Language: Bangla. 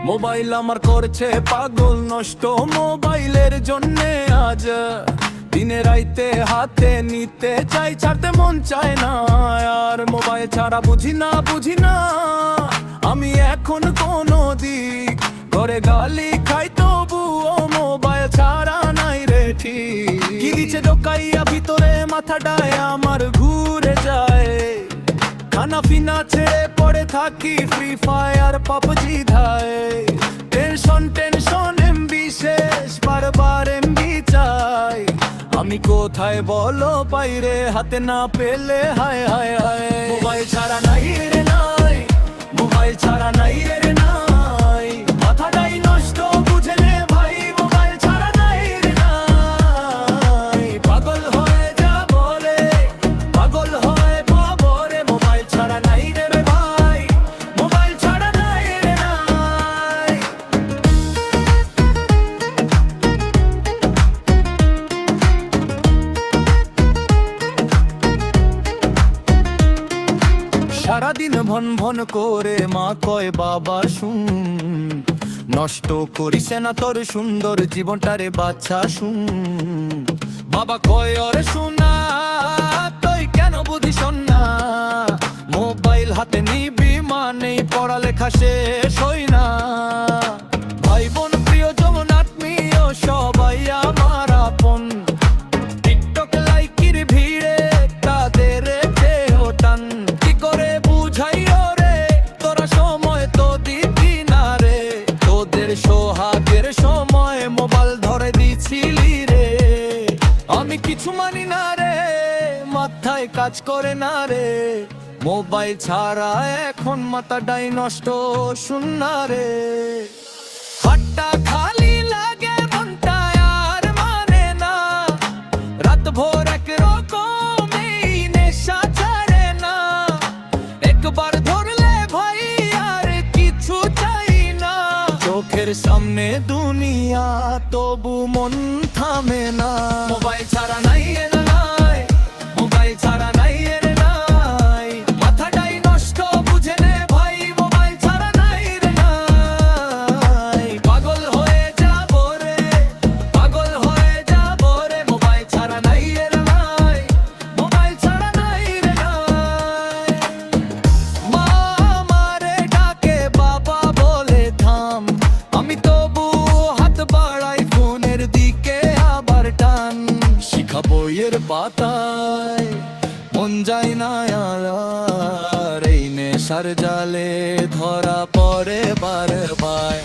মোবাইল আমার করছে পাগল নষ্ট, মোবাইলের জন্যে আজ দিনে রাইতে হাতে নিতে চাই, ছাড়তে মন চায় না। আর মোবাইল ছাড়া বুঝি না আমি এখন কোনো দিক, ঘরে গালি খাই তবুও মোবাইল ছাড়া নাই রে ঠিক। কি দিচ্ছে ঢোকাইয়া ভিতরে মাথাটায় আমার ঘুরে যায়, খানা পিনা ছেড়ে পড়ে থাকি ফ্রি ফায়ার পাবজি ধায়। টেনশন এমবি শেষ, বারবার এমবি চাই, আমি কোথায় বলো বাইরে হাতে না পেলে হায় হায় হায়। মোবাইল ছাড়া নাই রে নাই, মোবাইল ছাড়া নাই রে নাই, মাথাটাই নষ্ট বুঝে নে ভাই, মোবাইল ছাড়া নাই রে নাই। পাগল হয়ে যাবো রে, পাগল হয়ে যাবো রে, মোবাইল ছাড়া নাই রে ভাই, মোবাইল ছাড়া নাই রে নাই। সারাদিন ভন করে মা কয় বাবা শুন, নষ্ট করিস না তোর সুন্দর জীবনটারে বাচ্চা শুন। বাবা কয় ওরে শোনা তুই কেন বুঝিস না, মোবাইল হাতে নিবি মানে পড়ালেখা শেষ হই না। ভাই বোন প্রিয়জন আত্মীয় সবাই আমার আপন, টিকটক লাইকির ভিড়ে তাদের দেহ টান। কি করে বুঝাই রে তোরা সময় তো দিবি না রে, তোদের সোহাগের সময় মোবাইল ধরে দিছিলি রে। আমি কিছু মানি না রে, মাথায় কাজ করে না রে, মোবাইল ছাড়া এখন মাথাটাই নষ্ট শুন না রে। হাতটা খালি লাগে মনটা আর মানে না, রাত ভোর এক রকম এই নেশা ছাড়ে না। একবার ধরলে ভাই আর কিছু চাই না, চোখের সামনে দুনিয়া তবু মন থামে না। মোবাইল ছাড়া নাই রে নাই, মোবাইল ছাড়া নাই রে নাই, মাথাটাই নষ্ট বুঝে নে ভাই, মোবাইল ছাড়া নাই রে নাই। পাগল হয়ে যাবো রে, পাগল হয়ে যাবো রে, মোবাইল ছাড়া নাই রে নাই, মোবাইল ছাড়া নাই রে নাই। মা আমারে ডাকে বাবা বলে থাম, আমি তবু হাত বাড়াই ফোনের দিকে আবার টান। শিখা বইয়ের পাতায় মন যায় না আর, এই নেশার জালে ধরা পড়ে বারবার।